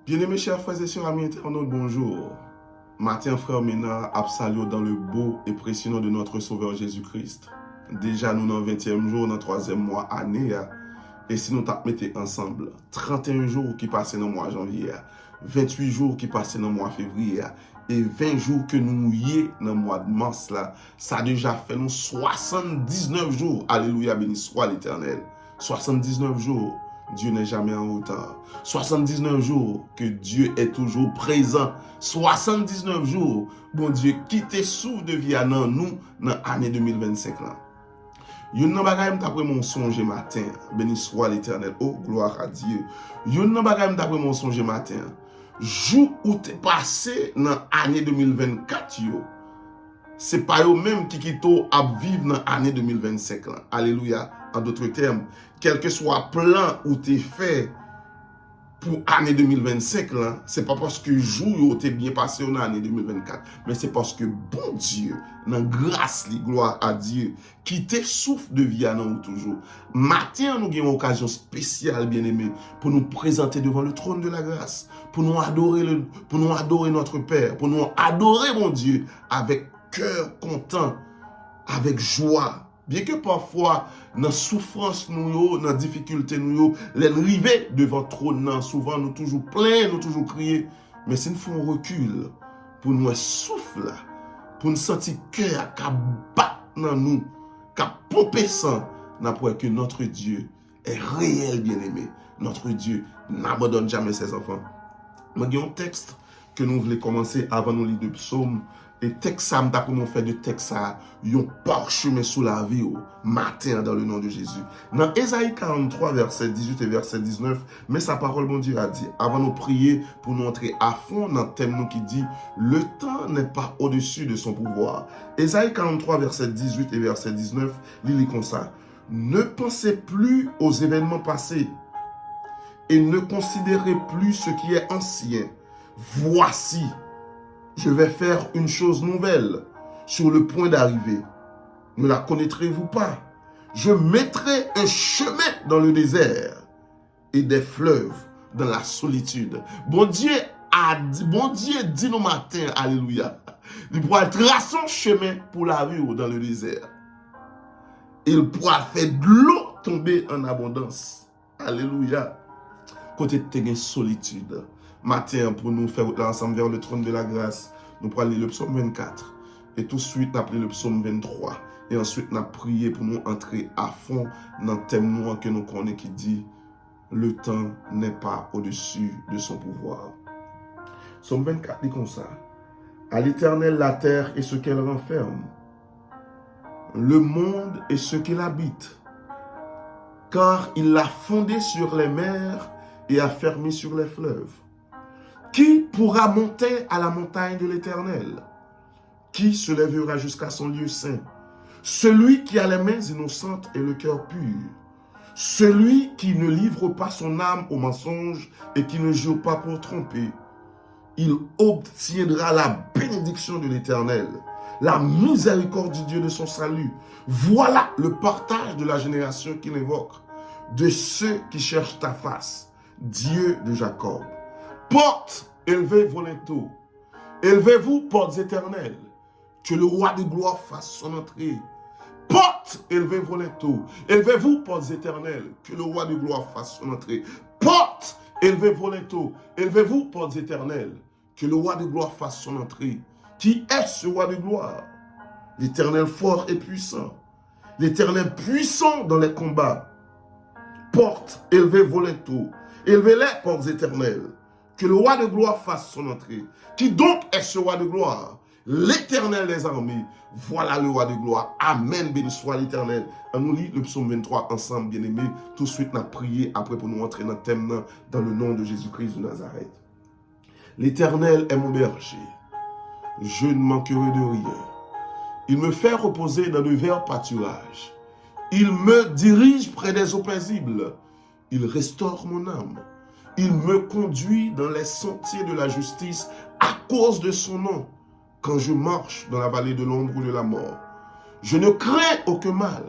Bien-aimés chers frères et sœurs, amis internautes, bonjour. Matin, frère Ménard, absalio dans le beau et précieux nom de notre Sauveur Jésus-Christ. Déjà, nous dans le 20e jour, dans le 3e mois, année, et si nous mettons ensemble, 31 jours qui passent dans le mois janvier, 28 jours qui passent dans le mois février, et 20 jours que nous y dans le mois de mars, là, ça a déjà fait nous 79 jours. Alléluia, béni soit l'Éternel. 79 jours. Dieu n'est jamais en retard. 79 jours que Dieu est toujours présent. 79 jours, bon Dieu, qui te souffle de vie à nous dans l'année 2025 là. Yon nan bagay m tapre mon songe matin, béni soit l'Éternel, oh gloire à Dieu. Yon nan bagay m tapre mon songe matin, jou où te passé dans l'année 2024 yo. C'est pas eux même qui quittent à vivre dans l'année 2025 là. Alléluia. En d'autres termes, quel que soit plan ou t'es fait pour l'année 2025 là, c'est pas parce que jour t'es bien passé en année 2024, mais c'est parce que bon Dieu, dans grâce, gloire à Dieu, qui te souffle de vie à nous toujours. Matin, nous avons une occasion spéciale, bien aimé, pour nous présenter devant le trône de la grâce, pour nous adorer notre Père, pour nous adorer mon Dieu avec cœur content, avec joie. Bien que parfois, dans la souffrance, dans la difficulté, les arrivées devant le trône, souvent nous toujours pleins, nous toujours crier. Mais si nous faisons un recul, pour nous souffler, pour nous sentir cœur qui bat dans nous, qui pompe sang, pour que notre Dieu est réel, bien-aimé. Notre Dieu n'abandonne jamais ses enfants. Il y a un texte que nous voulons commencer avant de lire le psaume. Et texte ça, m'ta comment faire de texte ça, yon parchemin sous la vie au matin dans le nom de Jésus. Dans Ésaïe 43, verset 18 et verset 19, mais sa parole, mon Dieu, a dit, avant de prier pour nous entrer à fond dans le thème qui dit, le temps n'est pas au-dessus de son pouvoir. Ésaïe 43, verset 18 et verset 19, il lit comme ça. Ne pensez plus aux événements passés et ne considérez plus ce qui est ancien. Voici, je vais faire une chose nouvelle sur le point d'arriver. Ne la connaîtrez-vous pas? Je mettrai un chemin dans le désert et des fleuves dans la solitude. Bon Dieu dit nos matins, alléluia, il pourra tracer un chemin pour la vie dans le désert. Il pourra faire de l'eau tomber en abondance. Alléluia. Côté de solitude. Matin, pour nous faire ensemble vers le trône de la grâce, nous pourrons lire le psaume 24. Et tout de suite, nous appelons le psaume 23. Et ensuite, nous prions pour nous entrer à fond dans le thème noir que nous connaissons qui dit « Le temps n'est pas au-dessus de son pouvoir ». Psaume 24 dit comme ça. « À l'Éternel la terre et ce qu'elle renferme, le monde et ce qu'il habite, car il l'a fondé sur les mers et a fermé sur les fleuves. Qui pourra monter à la montagne de l'Éternel? Qui se lèvera jusqu'à son lieu saint? Celui qui a les mains innocentes et le cœur pur. Celui qui ne livre pas son âme au mensonge et qui ne jure pas pour tromper. Il obtiendra la bénédiction de l'Éternel, la miséricorde du Dieu de son salut. Voilà le partage de la génération qu'il évoque, de ceux qui cherchent ta face, Dieu de Jacob. Portes, élevez vos linteaux. Élevez-vous, portes éternelles. Que le roi de gloire fasse son entrée. Portes, élevez vos linteaux. Élevez-vous, portes éternelles. Que le roi de gloire fasse son entrée. Portes, élevez vos linteaux. Élevez-vous, portes éternelles. Que le roi de gloire fasse son entrée. Qui est ce roi de gloire? L'Éternel fort et puissant. L'Éternel puissant dans les combats. Portes, élevez vos linteaux. Élevez-les, portes éternelles. Que le roi de gloire fasse son entrée. Qui donc est ce roi de gloire? L'Éternel des armées. Voilà le roi de gloire. Amen, béni soit l'Éternel. On nous lit le psaume 23 ensemble, bien-aimés. Tout de suite, on a prié après pour nous entrer dans le thème dans le nom de Jésus-Christ de Nazareth. L'Éternel est mon berger. Je ne manquerai de rien. Il me fait reposer dans de verts pâturages. Il me dirige près des eaux paisibles. Il restaure mon âme. Il me conduit dans les sentiers de la justice à cause de son nom. Quand je marche dans la vallée de l'ombre de la mort, je ne crains aucun mal,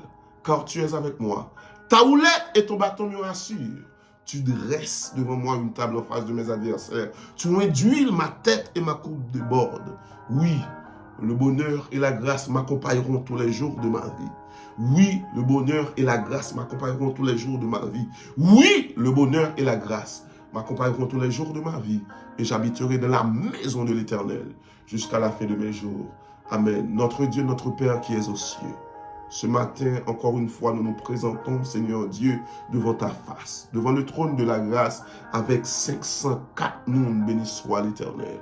car tu es avec moi. Ta houlette et ton bâton me rassurent. Tu dresses devant moi une table en face de mes adversaires. Tu induis ma tête et ma coupe déborde. Oui, le bonheur et la grâce m'accompagneront tous les jours de ma vie. Oui, le bonheur et la grâce m'accompagneront tous les jours de ma vie. Oui, le bonheur et la grâce m'accompagneront tous les jours de ma vie. Et j'habiterai dans la maison de l'Éternel jusqu'à la fin de mes jours. Amen. Notre Dieu, notre Père qui es aux cieux. Ce matin, encore une fois, nous nous présentons, Seigneur Dieu, devant ta face, devant le trône de la grâce, avec 504 noms. Béni soit l'Éternel.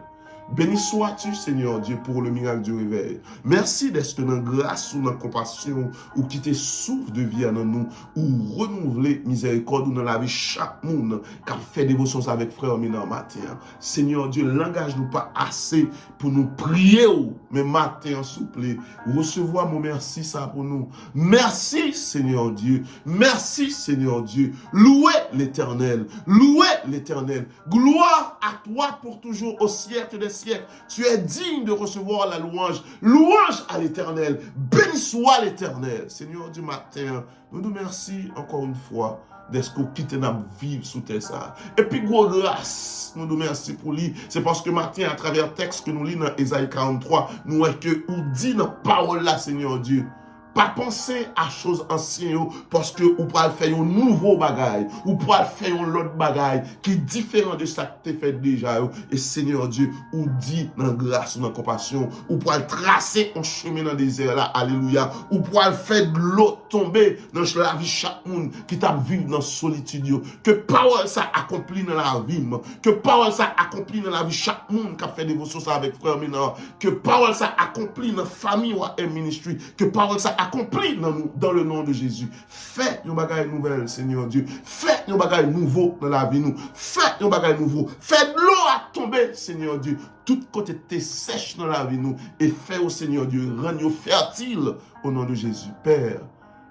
Béni sois-tu, Seigneur Dieu, pour le miracle du réveil. Merci d'être dans grâce ou dans compassion, ou qui te souffle de vie en nous, ou renouveler miséricorde ou dans la vie chaque monde qui a fait dévotion avec frère Mina matin. Seigneur Dieu, l'engage-nous pas assez pour nous prier, mais matin, s'il vous plaît, recevoir mon merci ça pour nous. Merci, Seigneur Dieu. Merci, Seigneur Dieu. Louez l'Éternel. Louez l'Éternel. Gloire à toi pour toujours au siècle des siècles. Tu es digne de recevoir la louange. Louange à l'Éternel. Béni soit l'Éternel. Seigneur du matin, nous nous remercions encore une fois d'être quitté notre vie sous terre ça. Et puis, gros grâce, nous nous remercions pour lui. C'est parce que matin, à travers le texte que nous lisons dans Ésaïe 43, nous voyons que nous dit dans la parole là, Seigneur Dieu. Pas penser à choses anciennes parce que vous pouvez faire un nouveau bagage, ou pouvez faire un autre bagage qui est différent de ça que tu fait déjà. Et Seigneur Dieu, vous dit dans grâce ou dans compassion, vous pouvez tracer un chemin dans le désert là, alléluia. Vous pouvez faire de l'eau tomber dans la vie chaque monde qui t'a vécu dans la solitude. Que parole ça accomplit dans la vie, que parole ça accomplit dans la vie chaque monde qui a fait dévotion ça avec frère Mina, que parole ça accomplit dans la famille ou un ministry, que parole ça accompli dans le nom de Jésus. Fais nos bagailles nouvelles, Seigneur Dieu. Fais nos bagailles nouveaux dans la vie nous. Fais nos bagailles nouveaux. Fais de l'eau à tomber, Seigneur Dieu. Tout côté t'es sèche dans la vie nous. Et fais au Seigneur Dieu, rends-nous fertiles au nom de Jésus. Père,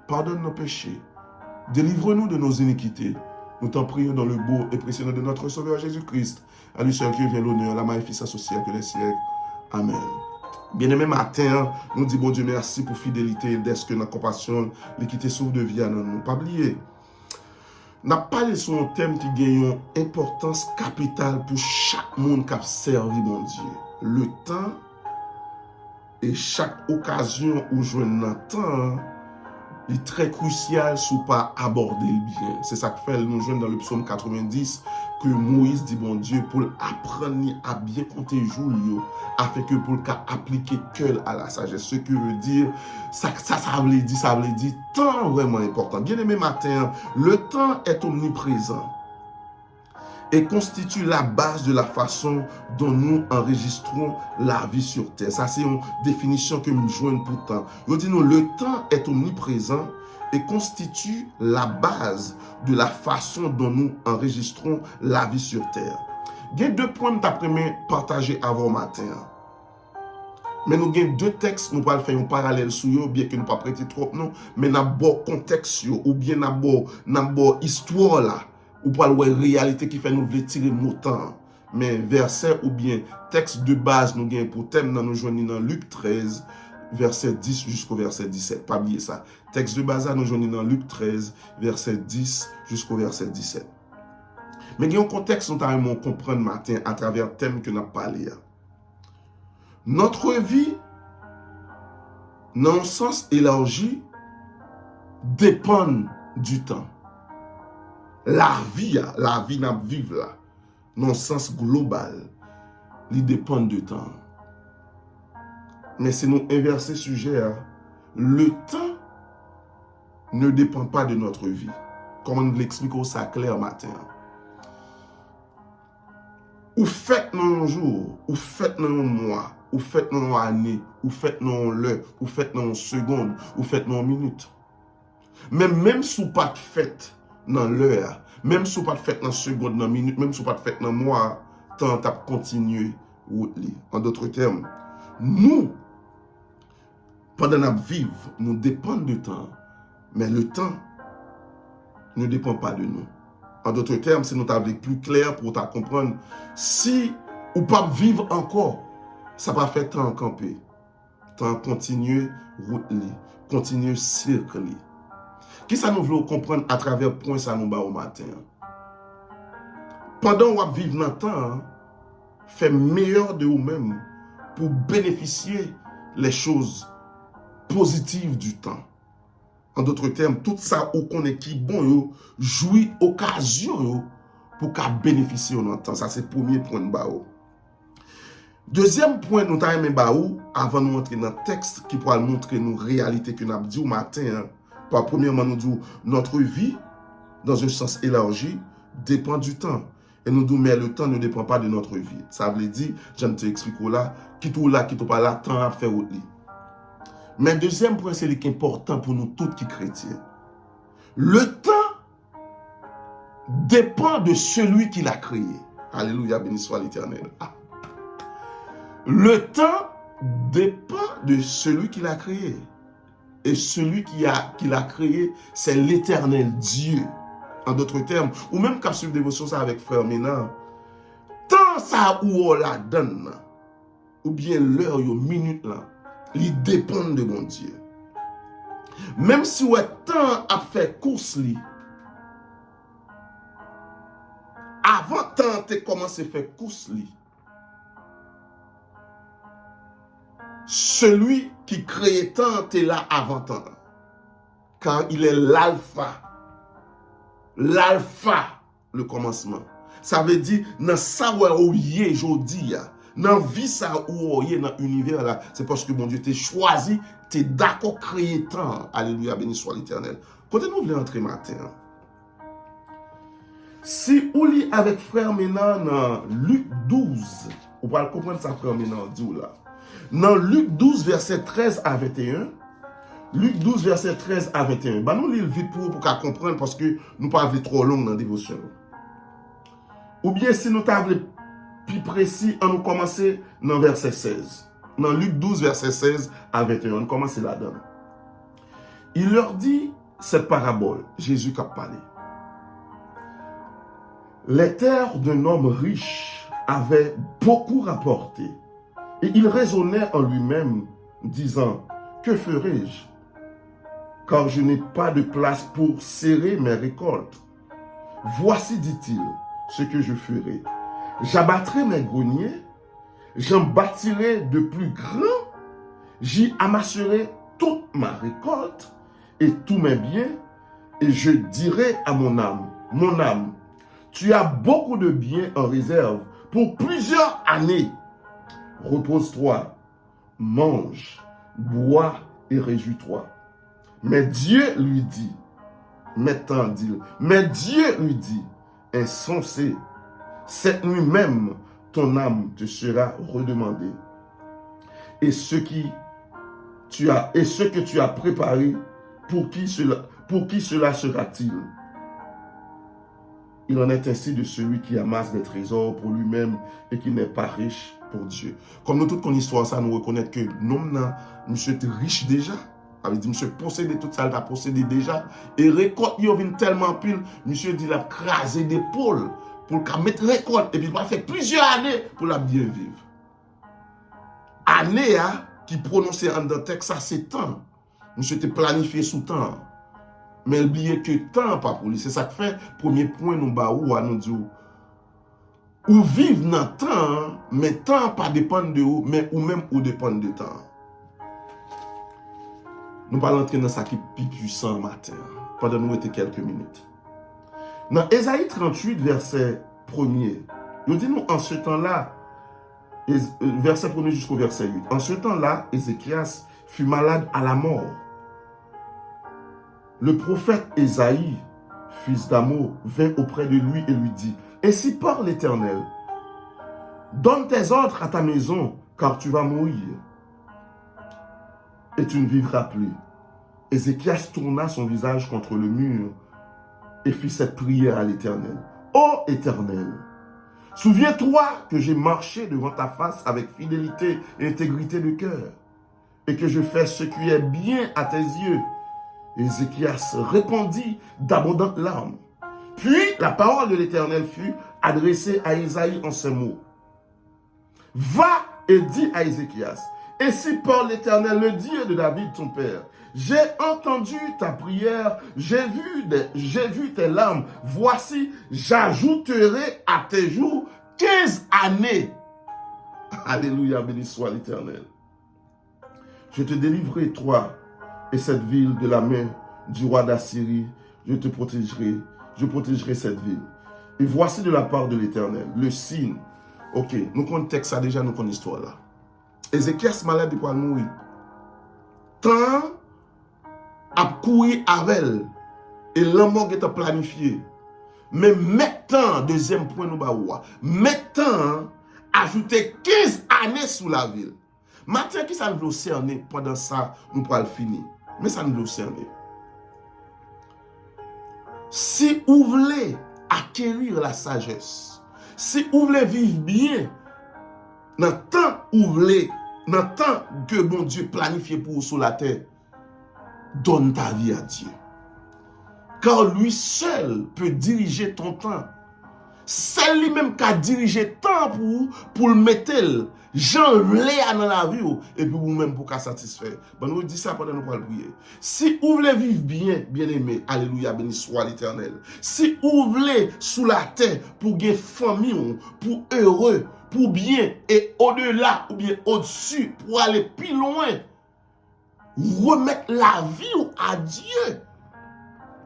pardonne nos péchés. Délivre-nous de nos iniquités. Nous t'en prions dans le beau et précieux nom de notre Sauveur Jésus-Christ. À lui seul qui vient l'honneur, la magnificence au siècle des siècles. Amen. Bien-aimé matin, nous disons bon Dieu merci pour fidélité, d'être que notre compassion, l'équité souffle de vie à nous. Pas oublier. N'a pas laissé un thème qui gagne une importance capitale pour chaque monde qui a servi mon Dieu. Le temps et chaque occasion où je n'entends est très crucial si pas aborder le bien. C'est ça que fait nous joindre dans le psaume 90 que Moïse dit bon Dieu pour apprendre à bien compter jours afin que pour appliquer cœur à la sagesse. Ce que veut dire ça veut dire temps vraiment important. Bien aimé matin, le temps est omniprésent et constitue la base de la façon dont nous enregistrons la vie sur terre. Ça, c'est une définition que nous jouons pour le temps. Nous disons, le temps est omniprésent et constitue la base de la façon dont nous enregistrons la vie sur terre. Il y a deux points que je vais partager avant matin. Mais nous avons deux textes, nous allons faire un parallèle sur eux, bien que nous ne pas prêter trop, non, mais nous avons contexte, ou bien nous avons histoire là. Ou pas la réalité qui fait nous voulons tirer le temps. Mais verset ou bien texte de base nous gagne pour thème dans nous joignons dans Luc 13, verset 10 jusqu'au verset 17. Pas oublier ça. Texte de base nous joignons dans Luc 13, verset 10 jusqu'au verset 17. Mais il y a un contexte nous allons comprendre matin à travers le thème que nous avons parlé. Notre vie, dans un sens élargi, dépend du temps. La vie n'a vivre là, dans le sens global, il dépend du temps. Mais si nous inversons le sujet, le temps ne dépend pas de notre vie. Comme on l'explique ça clair matin. Ou faites dans un jour, ou faites dans un mois, ou faites dans une année, ou faites dans l'heure, ou faites dans une seconde, ou faites dans une minute. Mais même si vous pas faites dans l'heure, même si vous pas fait dans seconde, dans minute, même si vous pas fait dans mois, temps à continuer. En d'autres termes, nous, pendant notre vie, nous dépendons du temps, mais le temps ne dépend pas de nous. En d'autres termes, si nous t'avons plus clair pour ta comprendre, si ou pas vivre encore, ça va faire temps camper, temps continuer rouler, continuer circuler. Qui ça nous veut comprendre à travers point ça nous bat au matin? pendant qu'on vit dans le temps, fait meilleur de vous-même pour bénéficier les choses positives du temps. En d'autres termes, tout ça ou qu'on est qui bon, yo, jouit occasion yo, pour qu'à bénéficier dans le temps. Ça, c'est le premier point de bao. Deuxième point, nous avons bao, avant de nous entrer dans le texte qui pourra montrer nous réalité que nous avons dit au matin. Hein. Premièrement, nous disons notre vie, dans un sens élargi, dépend du temps. Et nous disons, mais le temps ne dépend pas de notre vie. Ça veut dire, je te explique là, qui tout là, qui tout pas là, temps à faire autre. Mais deuxième point, c'est important pour nous tous qui chrétiens. Le temps dépend de celui qui l'a créé. Alléluia, béni soit l'Éternel. Ah. Le temps dépend de celui qui l'a créé. Et celui qui l'a créé, c'est l'Éternel Dieu. En d'autres termes, ou même quand je dévotion ça avec frère Ménard, tant ça où on la donne, ou bien l'heure, ou minute là, il dépend de mon Dieu. Même si on a temps à faire course, avant temps de commencer à faire course, celui qui crée tant est là avant temps. Car il est l'alpha. L'alpha, le commencement. Ça veut dire, dans ça où il est aujourd'hui, dans la vie ça où il est dans l'univers là, c'est parce que mon Dieu t'a choisi, t'es d'accord créer tant. Alléluia, béni soit l'Éternel. Quand nous voulons entrer matin, si vous lisez avec frère Ménard dans Luc 12, vous pouvez comprendre ça frère Ménard dit là. Dans Luc 12, verset 13 à 21, Luc 12, verset 13 à 21. Bah, nous lisons vite pour comprendre parce que nous ne parlons pas trop long dans la dévotion. Ou bien si nous parlons plus précis, on nous commence dans verset 16. Dans Luc 12, verset 16 à 21. On commence là-dedans. Il leur dit cette parabole. Jésus qui a parlé. Les terres d'un homme riche avaient beaucoup rapporté. Et il raisonnait en lui-même, disant, que ferai-je? Car je n'ai pas de place pour serrer mes récoltes. Voici, dit-il, ce que je ferai. J'abattrai mes greniers, j'en bâtirai de plus grands, j'y amasserai toute ma récolte et tous mes biens, et je dirai à mon âme, tu as beaucoup de biens en réserve pour plusieurs années. Repose-toi, mange, bois et réjouis-toi. Mais Dieu lui dit, insensé, cette nuit même, ton âme te sera redemandée. Et ce que tu as préparé, pour qui cela sera-t-il? Il en est ainsi de celui qui amasse des trésors pour lui-même et qui n'est pas riche pour Dieu. Comme nous tous connaissons l'histoire, ça nous reconnaît que l'homme, monsieur était riche déjà. Il dit, monsieur possédait tout ça, il a possédé déjà. Et récolte, il vient tellement pile, monsieur dit, il a crasé d'épaule pour mettre récolte. Et puis il va faire plusieurs années pour la bien vivre. Année qui prononçait en dans texte, ça c'est temps. Monsieur était planifié sous temps. Mais oubliez que temps pas pour lui. C'est ça que fait, premier point, nous nous dit, ou vivre dans le temps, mais temps pas dépend de vous, mais ou même ou dépend de temps. Nous allons entrer dans ça qui est plus puissant matin, pendant nous était quelques minutes. Dans Ésaïe 38, verset 1er, nous dit nous en ce temps-là, verset 1er jusqu'au verset 8, en ce temps-là, Ézéchias fut malade à la mort. Le prophète Ésaïe, fils d'Amo, vint auprès de lui et lui dit, ainsi parle l'Éternel, donne tes ordres à ta maison, car tu vas mourir, et tu ne vivras plus. Ézéchias tourna son visage contre le mur et fit cette prière à l'Éternel. Ô Éternel, souviens-toi que j'ai marché devant ta face avec fidélité et intégrité de cœur, et que je fais ce qui est bien à tes yeux. Ézéchias répondit d'abondantes larmes. Puis la parole de l'Éternel fut adressée à Ésaïe en ces mots. Va et dis à Ézéchias, ainsi parle l'Éternel, le Dieu de David ton père. J'ai entendu ta prière, j'ai vu tes larmes. Voici, j'ajouterai à tes jours 15 années. Alléluia, béni soit l'Éternel. Je te délivrerai, toi et cette ville, de la main du roi d'Assyrie. Je te protégerai, je protégerai cette ville. Et voici de la part de l'Éternel le signe. Ok, nous connaissons texte ça déjà, nous connaissons l'histoire là. Ézéchias malade de quoi mourir. Tant à courir avec elle et l'amour qui est planifié. Mais maintenant, deuxième point, nous baoua. Maintenant, ajouter 15 années sous la ville. Maintenant, qui ça nous cerner pendant ça, nous pourrons le finir. Mais ça nous cerner. Si vous voulez acquérir la sagesse, si vous voulez vivre bien, dans le temps où vous voulez, dans le temps que bon Dieu planifie pour vous sur la terre, donne ta vie à Dieu. Car lui seul peut diriger ton temps. C'est lui-même qui a dirigé temps pour le mettre. Jean l'est dans la vie et puis vous-même pour qu'à satisfaire. Bon, nous dit ça pendant nous pour prier. Si vous voulez vivre bien, bien aimé, alléluia, béni soit l'Éternel. Si vous voulez sous la terre pour gagner famille, pour heureux, pour bien et au-delà ou bien au-dessus, pour aller plus loin, remettre la vie à Dieu.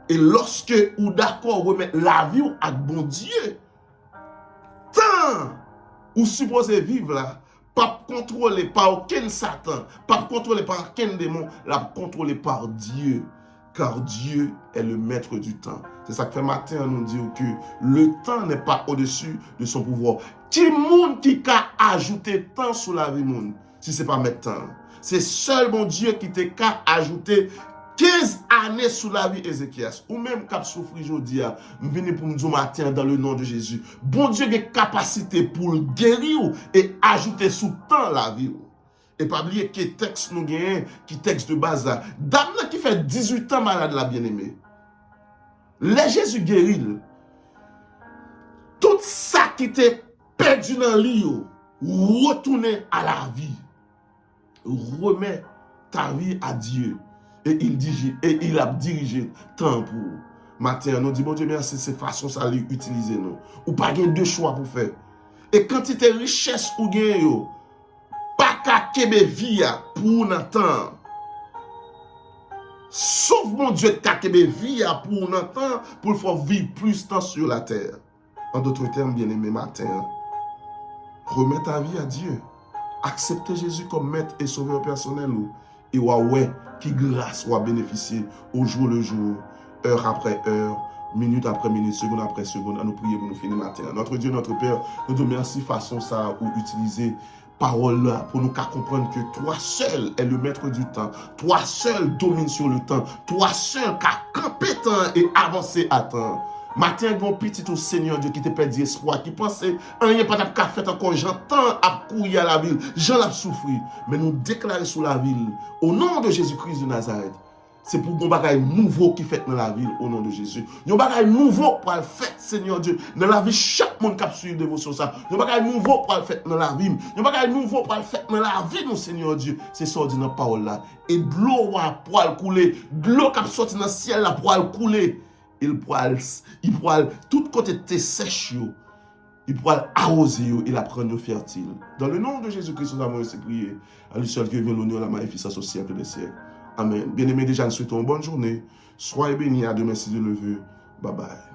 Et lorsque vous d'accord remettre la vie à bon Dieu, tant vous supposez vivre là, pas contrôlé par aucun Satan, pas contrôlé par aucun démon, la contrôlé par Dieu. Car Dieu est le maître du temps. C'est ça que fait matin nous dit que le temps n'est pas au-dessus de son pouvoir. Qui monde qui a ajouté temps sur la vie monde, si c'est pas mettre temps. C'est seul mon Dieu qui t'a ajouté 15 années sous la vie Ézéchias, ou même cap souffrir aujourd'hui, venez pour me dire matin dans le nom de Jésus. Bon Dieu a capacité pour le guérir et ajouter sous temps la vie. Et pas oublier que texte nous gagne, qui texte de base là. Dame qui fait 18 ans malade la bien-aimée. Les Jésus guérit. Tout ça qui était perdu dans l'île, retourner à la vie. Remets ta vie à Dieu. Et il a dirigé temps pour matin. Nous dit, bon Dieu, merci, c'est façon ça lui utiliser nous. Ou pas gain deux choix pour faire. Et quantité richesse ou gain pas qu'à kebe vie pour n'attendre. Sauf mon Dieu qu'à kebe vie pour n'attendre pour le faire vivre plus de temps sur la terre. En d'autres termes, bien-aimé matin, remets ta vie à Dieu. Acceptez Jésus comme maître et sauveur personnel. Et ouais, qui grâce ou bénéficier au jour le jour, heure après heure, minute après minute, seconde après seconde, à nous prier pour nous finir matin. Notre Dieu, notre Père, nous te remercions façon ça ou utiliser parole là pour nous comprendre que toi seul est le maître du temps. Toi seul domine sur le temps. Toi seul qui compétent et avancé à temps. Matin, mon petit au Seigneur Dieu qui te perdu espoir, qui pensait, rien pas de fait encore, j'entends à courir à la ville, j'en ai souffert. Mais nous déclarer sur la ville, au nom de Jésus-Christ de Nazareth, c'est pour un bagage nouveau qui fait dans la ville, au nom de Jésus. Un bagage nouveau pour le faire, Seigneur Dieu, dans la vie, chaque monde qui a suivi dévotion ça. Un bagage nouveau pour le faire dans la vie. Un bagage nouveau pour le faire dans la vie, mon Seigneur Dieu. C'est ça dit dans la parole là. Et de l'eau pour le couler, de l'eau qui a sorti dans le ciel là pour le couler. Il pourra tout côté de tes sèches, il pourra arroser et la prendre fertile. Dans le nom de Jésus-Christ, nous avons ainsi prié. À lui seul qui vient l'honneur, la magnificence au siècle des siècles. Amen. Bien-aimés, déjà, nous souhaitons une bonne journée. Soyez bénis. À demain si Dieu le veut. Bye bye.